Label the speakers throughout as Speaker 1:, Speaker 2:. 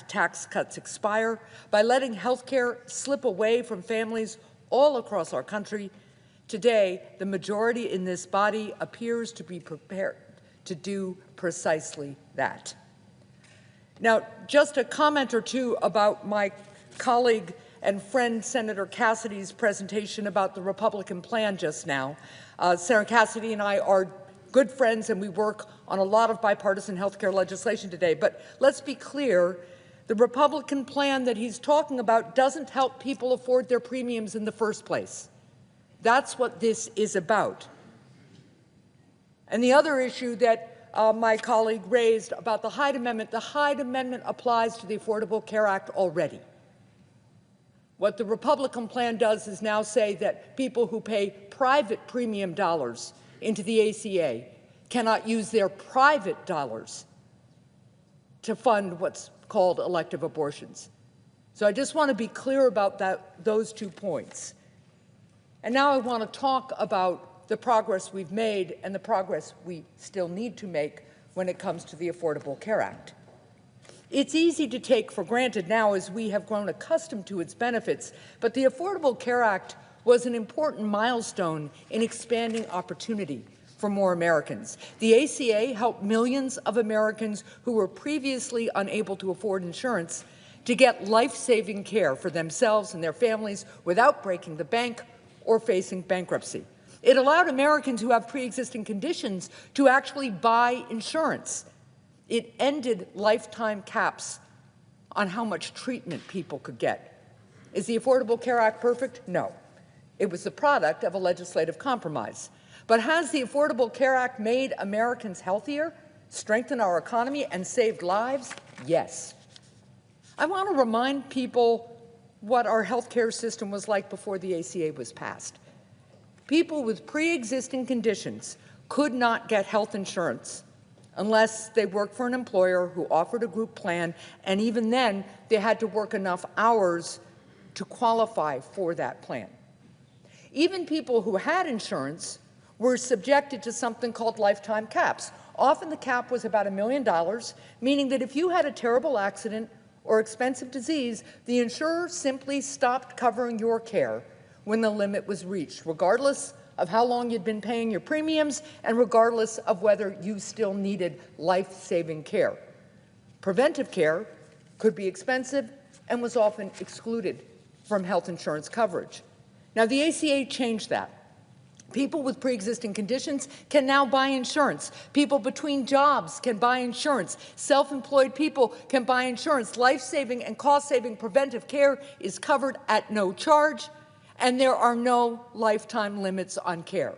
Speaker 1: Act tax cuts expire, by letting health care slip away from families all across our country, today the majority in this body appears to be prepared to do precisely that. Now, just a comment or two about my colleague and friend Senator Cassidy's presentation about the Republican plan just now. Senator Cassidy and I are good friends, and we work on a lot of bipartisan health care legislation today. But let's be clear, the Republican plan that he's talking about doesn't help people afford their premiums in the first place. That's what this is about. And the other issue that my colleague raised about the Hyde Amendment applies to the Affordable Care Act already. What the Republican plan does is now say that people who pay private premium dollars into the ACA cannot use their private dollars to fund what's called elective abortions. So I just want to be clear about those 2 points. And now I want to talk about the progress we've made and the progress we still need to make when it comes to the Affordable Care Act. It's easy to take for granted now as we have grown accustomed to its benefits, but the Affordable Care Act was an important milestone in expanding opportunity for more Americans. The ACA helped millions of Americans who were previously unable to afford insurance to get life-saving care for themselves and their families without breaking the bank or facing bankruptcy. It allowed Americans who have pre-existing conditions to actually buy insurance. It ended lifetime caps on how much treatment people could get. Is the Affordable Care Act perfect? No. It was the product of a legislative compromise. But has the Affordable Care Act made Americans healthier, strengthened our economy, and saved lives? Yes. I want to remind people what our health care system was like before the ACA was passed. People with pre-existing conditions could not get health insurance unless they worked for an employer who offered a group plan, and even then, they had to work enough hours to qualify for that plan. Even people who had insurance were subjected to something called lifetime caps. Often the cap was about $1 million, meaning that if you had a terrible accident or expensive disease, the insurer simply stopped covering your care when the limit was reached, regardless of how long you'd been paying your premiums and regardless of whether you still needed life-saving care. Preventive care could be expensive and was often excluded from health insurance coverage. Now, the ACA changed that. People with pre-existing conditions can now buy insurance. People between jobs can buy insurance. Self-employed people can buy insurance. Life-saving and cost-saving preventive care is covered at no charge, and there are no lifetime limits on care.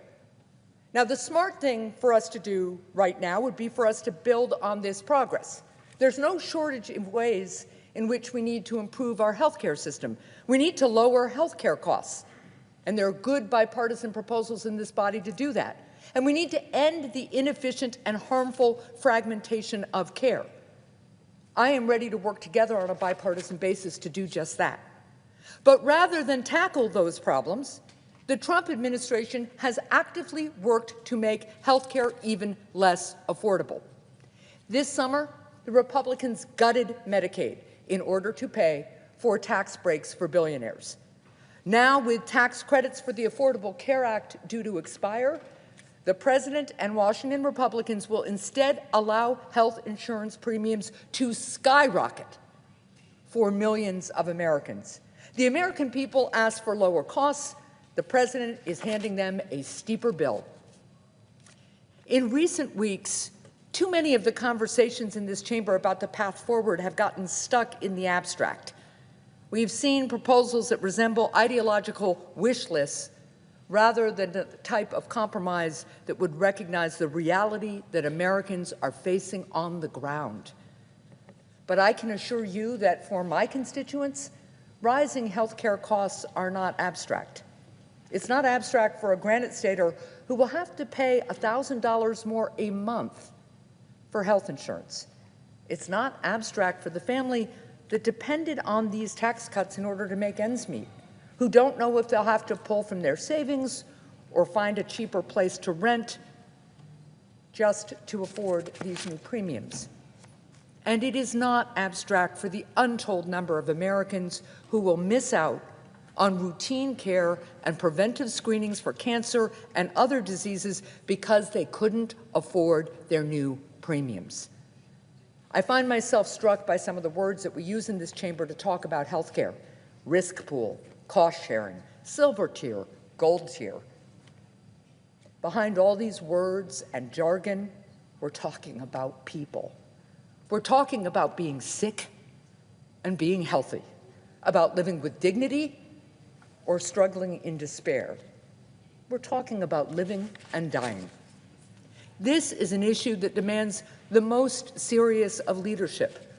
Speaker 1: Now, the smart thing for us to do right now would be for us to build on this progress. There's no shortage of ways in which we need to improve our healthcare system. We need to lower healthcare costs, and there are good bipartisan proposals in this body to do that. And we need to end the inefficient and harmful fragmentation of care. I am ready to work together on a bipartisan basis to do just that. But rather than tackle those problems, the Trump administration has actively worked to make health care even less affordable. This summer, the Republicans gutted Medicaid in order to pay for tax breaks for billionaires. Now, with tax credits for the Affordable Care Act due to expire, the President and Washington Republicans will instead allow health insurance premiums to skyrocket for millions of Americans. The American people asked for lower costs. The President is handing them a steeper bill. In recent weeks, too many of the conversations in this chamber about the path forward have gotten stuck in the abstract. We've seen proposals that resemble ideological wish lists rather than the type of compromise that would recognize the reality that Americans are facing on the ground. But I can assure you that for my constituents, rising health care costs are not abstract. It's not abstract for a Granite Stater who will have to pay $1,000 more a month for health insurance. It's not abstract for the family that depended on these tax cuts in order to make ends meet, who don't know if they'll have to pull from their savings or find a cheaper place to rent just to afford these new premiums. And it is not abstract for the untold number of Americans who will miss out on routine care and preventive screenings for cancer and other diseases because they couldn't afford their new premiums. I find myself struck by some of the words that we use in this chamber to talk about health care: risk pool, cost sharing, silver tier, gold tier. Behind all these words and jargon, we're talking about people. We're talking about being sick and being healthy, about living with dignity or struggling in despair. We're talking about living and dying. This is an issue that demands the most serious of leadership.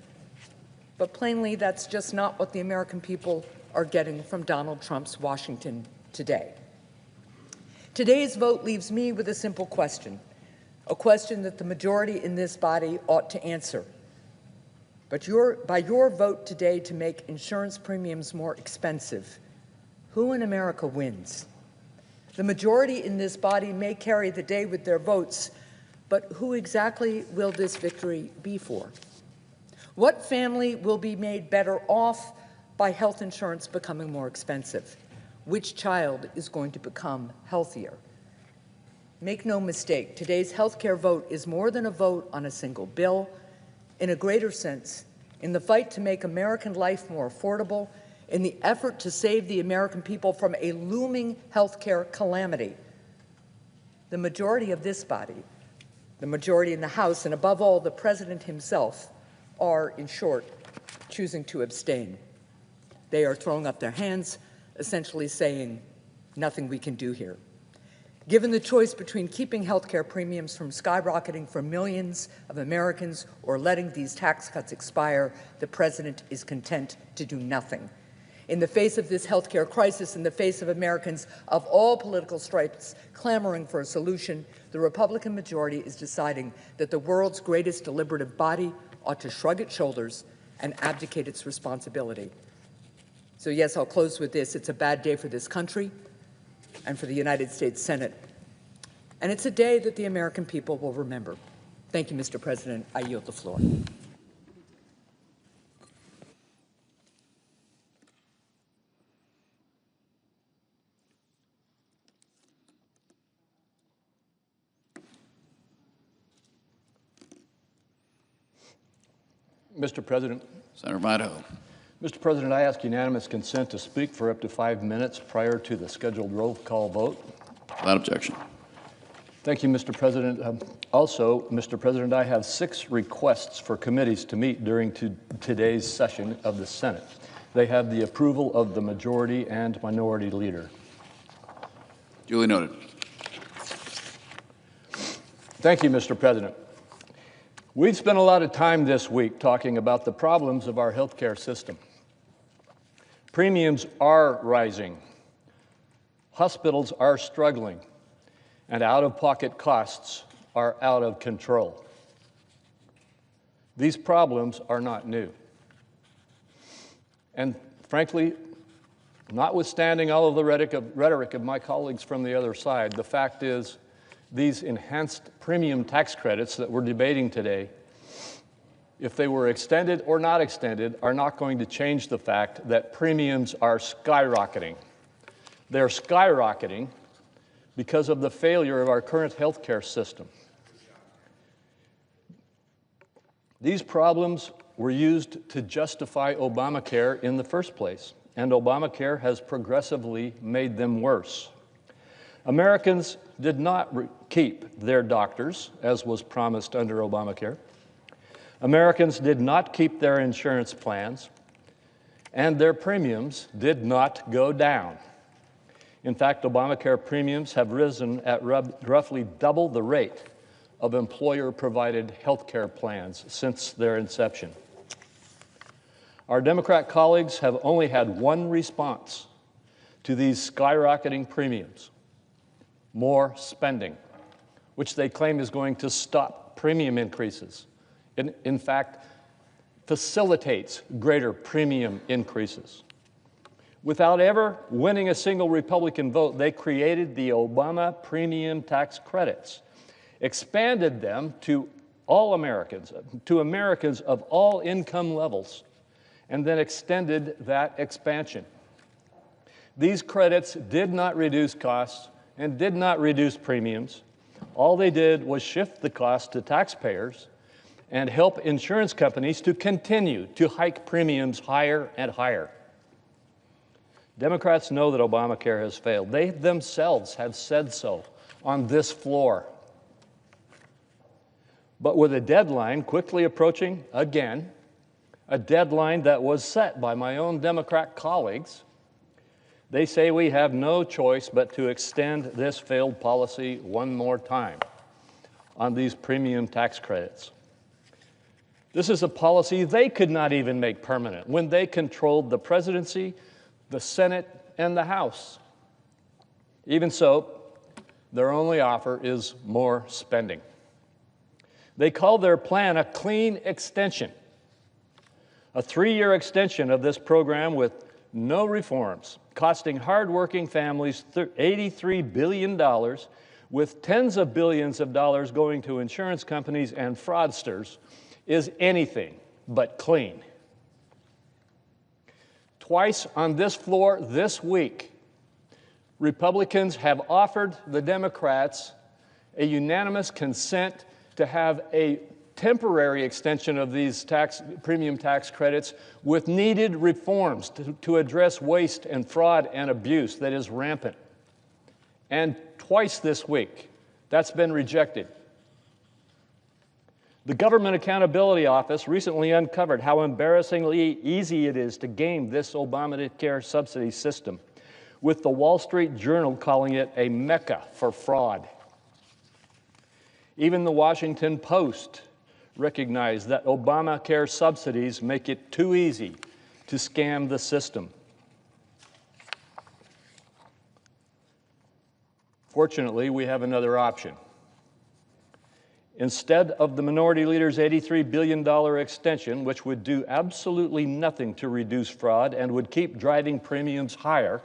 Speaker 1: But plainly, that's just not what the American people are getting from Donald Trump's Washington today. Today's vote leaves me with a simple question, a question that the majority in this body ought to answer. But by your vote today to make insurance premiums more expensive, who in America wins? The majority in this body may carry the day with their votes, but who exactly will this victory be for? What family will be made better off by health insurance becoming more expensive? Which child is going to become healthier? Make no mistake, today's health care vote is more than a vote on a single bill. In a greater sense, in the fight to make American life more affordable, in the effort to save the American people from a looming health care calamity, the majority of this body, the majority in the House, and above all, the President himself, are, in short, choosing to abstain. They are throwing up their hands, essentially saying, nothing we can do here. Given the choice between keeping health care premiums from skyrocketing for millions of Americans or letting these tax cuts expire, the President is content to do nothing. In the face of this health care crisis, in the face of Americans of all political stripes clamoring for a solution, the Republican majority is deciding that the world's greatest deliberative body ought to shrug its shoulders and abdicate its responsibility. So yes, I'll close with this. It's a bad day for this country and for the United States Senate. And it's a day that the American people will remember. Thank you, Mr. President. I yield the floor.
Speaker 2: Mr. President.
Speaker 3: Senator Idaho.
Speaker 2: Mr. President, I ask unanimous consent to speak for up to 5 minutes prior to the scheduled roll call vote.
Speaker 3: Without objection.
Speaker 2: Thank you, Mr. President. Also, Mr. President, I have 6 requests for committees to meet during today's session of the Senate. They have the approval of the majority and minority leader.
Speaker 3: Duly noted.
Speaker 2: Thank you, Mr. President. We've spent a lot of time this week talking about the problems of our healthcare system. Premiums are rising, hospitals are struggling, and out-of-pocket costs are out of control. These problems are not new. And frankly, notwithstanding all of the rhetoric of my colleagues from the other side, the fact is these enhanced premium tax credits that we're debating today, if they were extended or not extended, are not going to change the fact that premiums are skyrocketing. They're skyrocketing because of the failure of our current healthcare system. These problems were used to justify Obamacare in the first place, and Obamacare has progressively made them worse. Americans did not keep their doctors, as was promised under Obamacare. Americans did not keep their insurance plans, and their premiums did not go down. In fact, Obamacare premiums have risen at roughly double the rate of employer-provided health care plans since their inception. Our Democrat colleagues have only had one response to these skyrocketing premiums: more spending, which they claim is going to stop premium increases. In fact, facilitates greater premium increases. Without ever winning a single Republican vote, they created the Obama premium tax credits, expanded them to all Americans, to Americans of all income levels, and then extended that expansion. These credits did not reduce costs and did not reduce premiums. All they did was shift the cost to taxpayers and help insurance companies to continue to hike premiums higher and higher. Democrats know that Obamacare has failed. They themselves have said so on this floor. But with a deadline quickly approaching again, a deadline that was set by my own Democrat colleagues, they say we have no choice but to extend this failed policy one more time on these premium tax credits. This is a policy they could not even make permanent when they controlled the presidency, the Senate, and the House. Even so, their only offer is more spending. They call their plan a clean extension, a 3-year extension of this program with no reforms, costing hardworking families $83 billion, with tens of billions of dollars going to insurance companies and fraudsters, is anything but clean. Twice on this floor this week, Republicans have offered the Democrats a unanimous consent to have a temporary extension of these premium tax credits with needed reforms to address waste and fraud and abuse that is rampant. And twice this week, that's been rejected. The Government Accountability Office recently uncovered how embarrassingly easy it is to game this Obamacare subsidy system, with the Wall Street Journal calling it a mecca for fraud. Even the Washington Post recognized that Obamacare subsidies make it too easy to scam the system. Fortunately, we have another option. Instead of the Minority Leader's $83 billion extension, which would do absolutely nothing to reduce fraud and would keep driving premiums higher,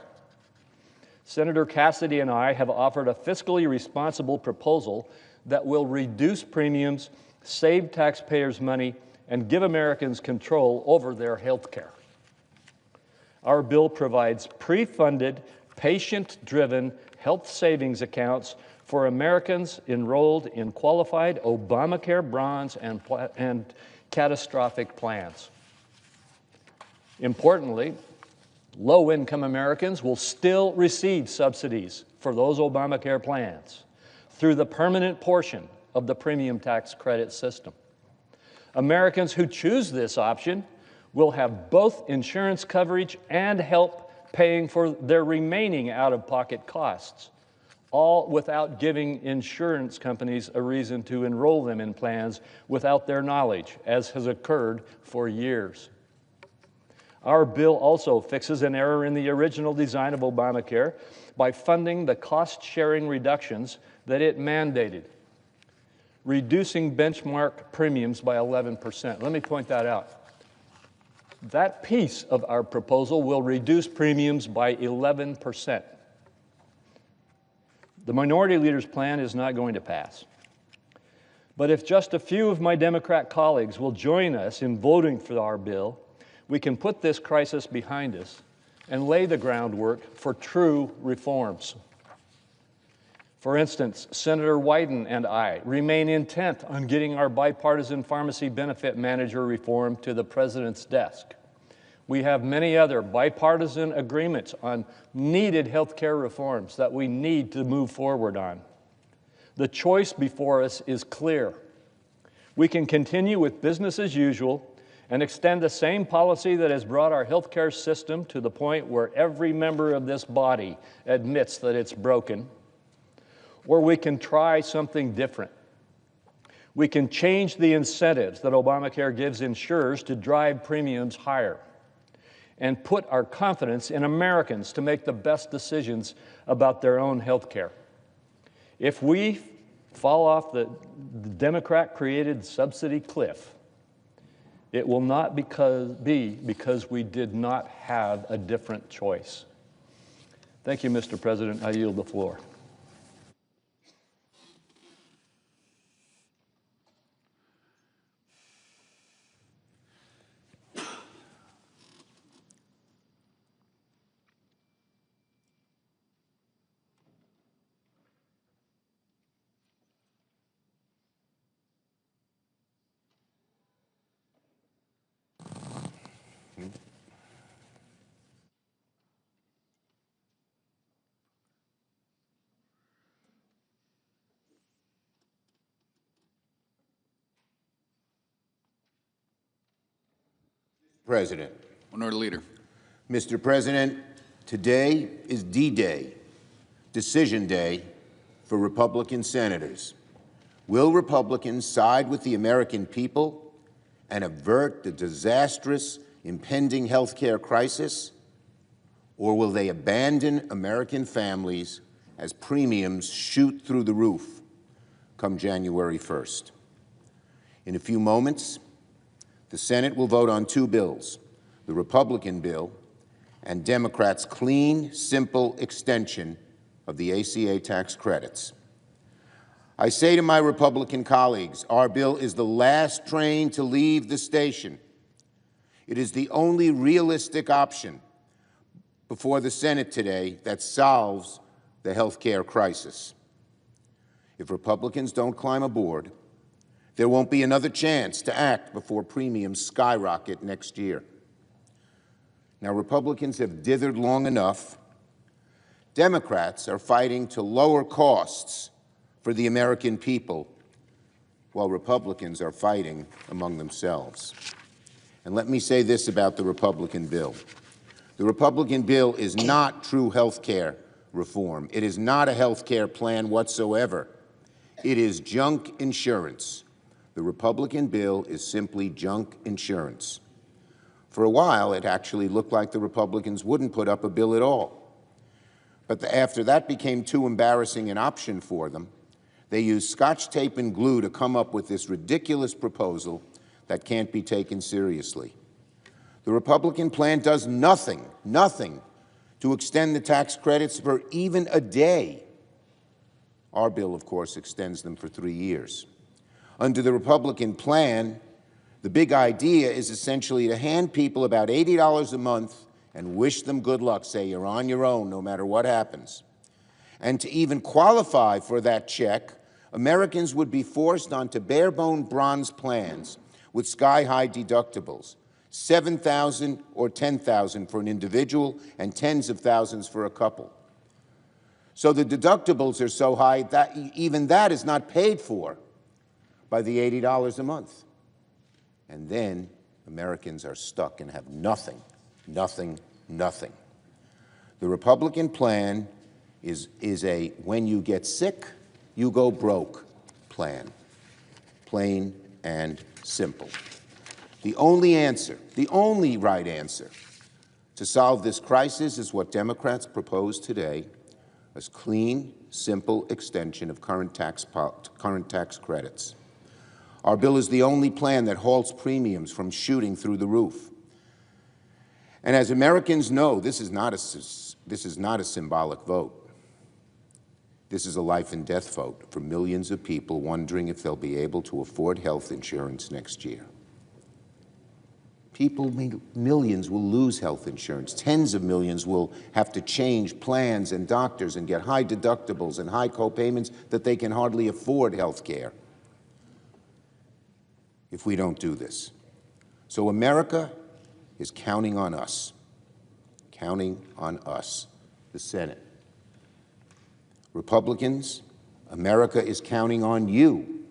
Speaker 2: Senator Cassidy and I have offered a fiscally responsible proposal that will reduce premiums, save taxpayers money, and give Americans control over their health care. Our bill provides pre-funded, patient-driven health savings accounts for Americans enrolled in qualified Obamacare bronze and catastrophic plans. Importantly, low-income Americans will still receive subsidies for those Obamacare plans through the permanent portion of the premium tax credit system. Americans who choose this option will have both insurance coverage and help paying for their remaining out-of-pocket costs, all without giving insurance companies a reason to enroll them in plans without their knowledge, as has occurred for years. Our bill also fixes an error in the original design of Obamacare by funding the cost-sharing reductions that it mandated, reducing benchmark premiums by 11%. Let me point that out. That piece of our proposal will reduce premiums by 11%. The Minority Leader's plan is not going to pass. But if just a few of my Democrat colleagues will join us in voting for our bill, we can put this crisis behind us and lay the groundwork for true reforms. For instance, Senator Wyden and I remain intent on getting our bipartisan pharmacy benefit manager reform to the President's desk. We have many other bipartisan agreements on needed health care reforms that we need to move forward on. The choice before us is clear. We can continue with business as usual and extend the same policy that has brought our health care system to the point where every member of this body admits that it's broken. Or we can try something different. We can change the incentives that Obamacare gives insurers to drive premiums higher and put our confidence in Americans to make the best decisions about their own health care. If we fall off the Democrat-created subsidy cliff, it will not be because we did not have a different choice. Thank you, Mr. President. I yield the floor.
Speaker 4: President.
Speaker 3: Minority Leader.
Speaker 4: Mr. President, today is D-Day, Decision Day for Republican senators. Will Republicans side with the American people and avert the disastrous impending health care crisis? Or will they abandon American families as premiums shoot through the roof come January 1st? In a few moments, the Senate will vote on two bills, the Republican bill and Democrats' clean, simple extension of the ACA tax credits. I say to my Republican colleagues, our bill is the last train to leave the station. It is the only realistic option before the Senate today that solves the health care crisis. If Republicans don't climb aboard, there won't be another chance to act before premiums skyrocket next year. Now, Republicans have dithered long enough. Democrats are fighting to lower costs for the American people, while Republicans are fighting among themselves. And let me say this about the Republican bill. The Republican bill is not true health care reform. It is not a health care plan whatsoever. It is junk insurance. The Republican bill is simply junk insurance. For a while, it actually looked like the Republicans wouldn't put up a bill at all. But after that became too embarrassing an option for them, they used Scotch tape and glue to come up with this ridiculous proposal that can't be taken seriously. The Republican plan does nothing to extend the tax credits for even a day. Our bill, of course, extends them for 3 years. Under the Republican plan, the big idea is essentially to hand people about $80 a month and wish them good luck, say you're on your own no matter what happens. And to even qualify for that check, Americans would be forced onto bare-bone bronze plans with sky-high deductibles, $7,000 or $10,000 for an individual and tens of thousands for a couple. So the deductibles are so high that even that is not paid for by the $80 a month. And then Americans are stuck and have nothing. The Republican plan is a when you get sick, you go broke plan. Plain and simple. The only answer, the only right answer to solve this crisis is what Democrats propose today, a clean, simple extension of current tax credits. Our bill is the only plan that halts premiums from shooting through the roof. And as Americans know, this is not a symbolic vote. This is a life and death vote for millions of people wondering if they'll be able to afford health insurance next year. Millions will lose health insurance. Tens of millions will have to change plans and doctors and get high deductibles and high co-payments that they can hardly afford health care if we don't do this. So America is counting on us, the Senate. Republicans, America is counting on you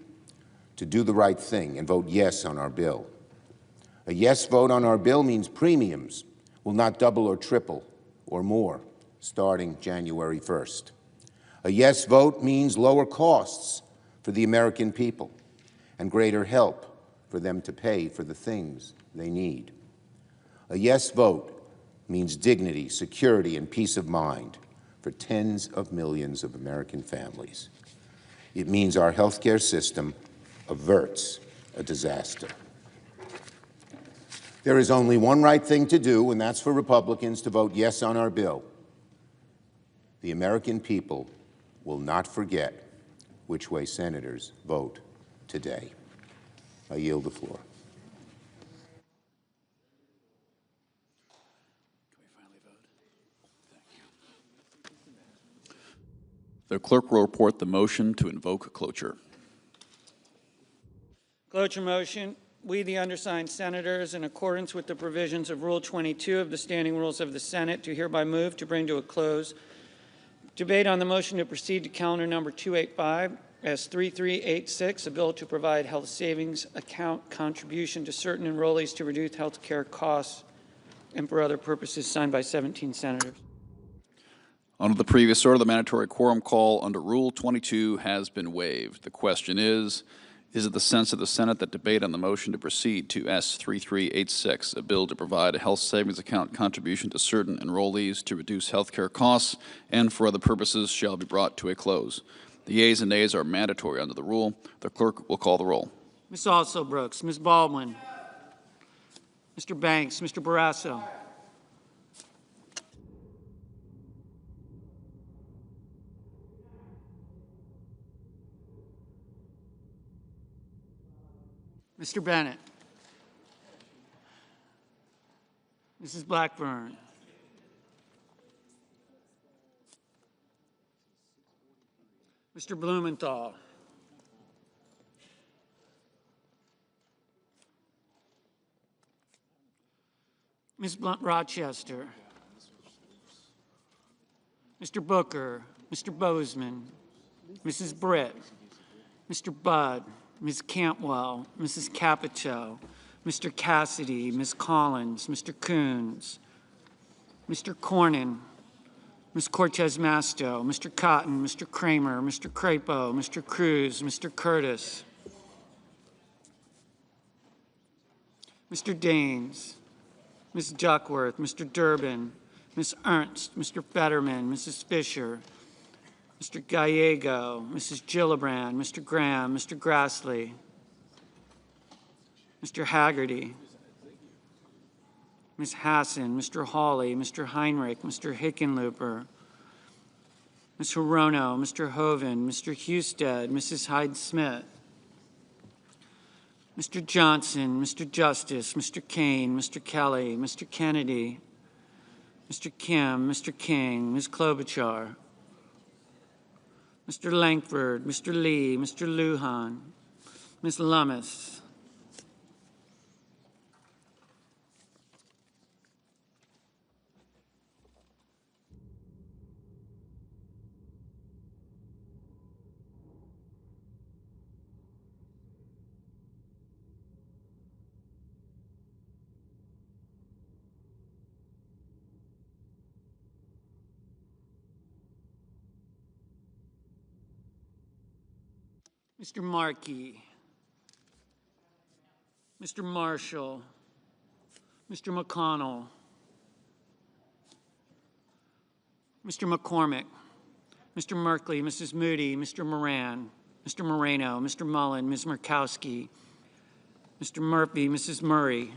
Speaker 4: to do the right thing and vote yes on our bill. A yes vote on our bill means premiums will not double or triple or more starting January 1st. A yes vote means lower costs for the American people and greater help for them to pay for the things they need. A yes vote means dignity, security, and peace of mind for tens of millions of American families. It means our healthcare system averts a disaster. There is only one right thing to do, and that's for Republicans to vote yes on our bill. The American people will not forget which way senators vote today. I yield the floor.
Speaker 3: Can we finally vote? Thank you. The clerk will report the motion to invoke cloture.
Speaker 5: Cloture motion. We, the undersigned senators, in accordance with the provisions of Rule 22 of the Standing Rules of the Senate, do hereby move to bring to a close debate on the motion to proceed to calendar number 285, S3386, a bill to provide health savings account contribution to certain enrollees to reduce health care costs and for other purposes, signed by 17 senators.
Speaker 3: Under the previous order, the mandatory quorum call under Rule 22 has been waived. The question is it the sense of the Senate that debate on the motion to proceed to S3386, a bill to provide a health savings account contribution to certain enrollees to reduce health care costs and for other purposes, shall be brought to a close? The yeas and nays are mandatory under the rule. The clerk will call the roll.
Speaker 5: Ms. Also-Brooks, Ms. Baldwin, Mr. Banks, Mr. Barrasso. Mr. Bennett. Mrs. Blackburn. Mr. Blumenthal. Ms. Rochester. Mr. Booker. Mr. Bozeman. Mrs. Britt. Mr. Budd. Ms. Cantwell, Mrs. Capito, Mr. Cassidy, Ms. Collins, Mr. Coons, Mr. Cornyn, Ms. Cortez Masto, Mr. Cotton, Mr. Kramer, Mr. Crapo, Mr. Cruz, Mr. Curtis, Mr. Daines, Ms. Duckworth, Mr. Durbin, Ms. Ernst, Mr. Fetterman, Mrs. Fisher, Mr. Gallego, Mrs. Gillibrand, Mr. Graham, Mr. Grassley, Mr. Haggerty, Ms. Hassan, Mr. Hawley, Mr. Heinrich, Mr. Hickenlooper, Ms. Hirono, Mr. Hoven, Mr. Husted, Mrs. Hyde-Smith, Mr. Johnson, Mr. Justice, Mr. Kane, Mr. Kelly, Mr. Kennedy, Mr. Kim, Mr. King, Ms. Klobuchar, Mr. Langford, Mr. Lee, Mr. Lujan, Ms. Lummis, Mr. Markey, Mr. Marshall, Mr. McConnell, Mr. McCormick, Mr. Merkley, Mrs. Moody, Mr. Moran, Mr. Moreno, Mr. Mullen, Ms. Murkowski, Mr. Murphy, Mrs. Murray,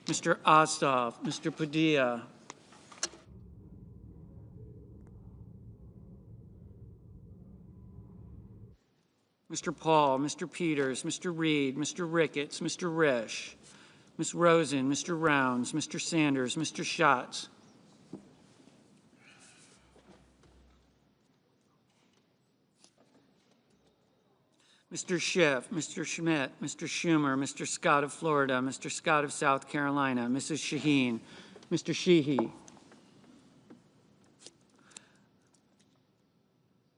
Speaker 5: Mr. Ossoff, Mr. Padilla, Mr. Paul, Mr. Peters, Mr. Reed, Mr. Ricketts, Mr. Risch, Ms. Rosen, Mr. Rounds, Mr. Sanders, Mr. Schatz, Mr. Schiff, Mr. Schmidt, Mr. Schumer, Mr. Scott of Florida, Mr. Scott of South Carolina, Mrs. Shaheen, Mr. Sheehy,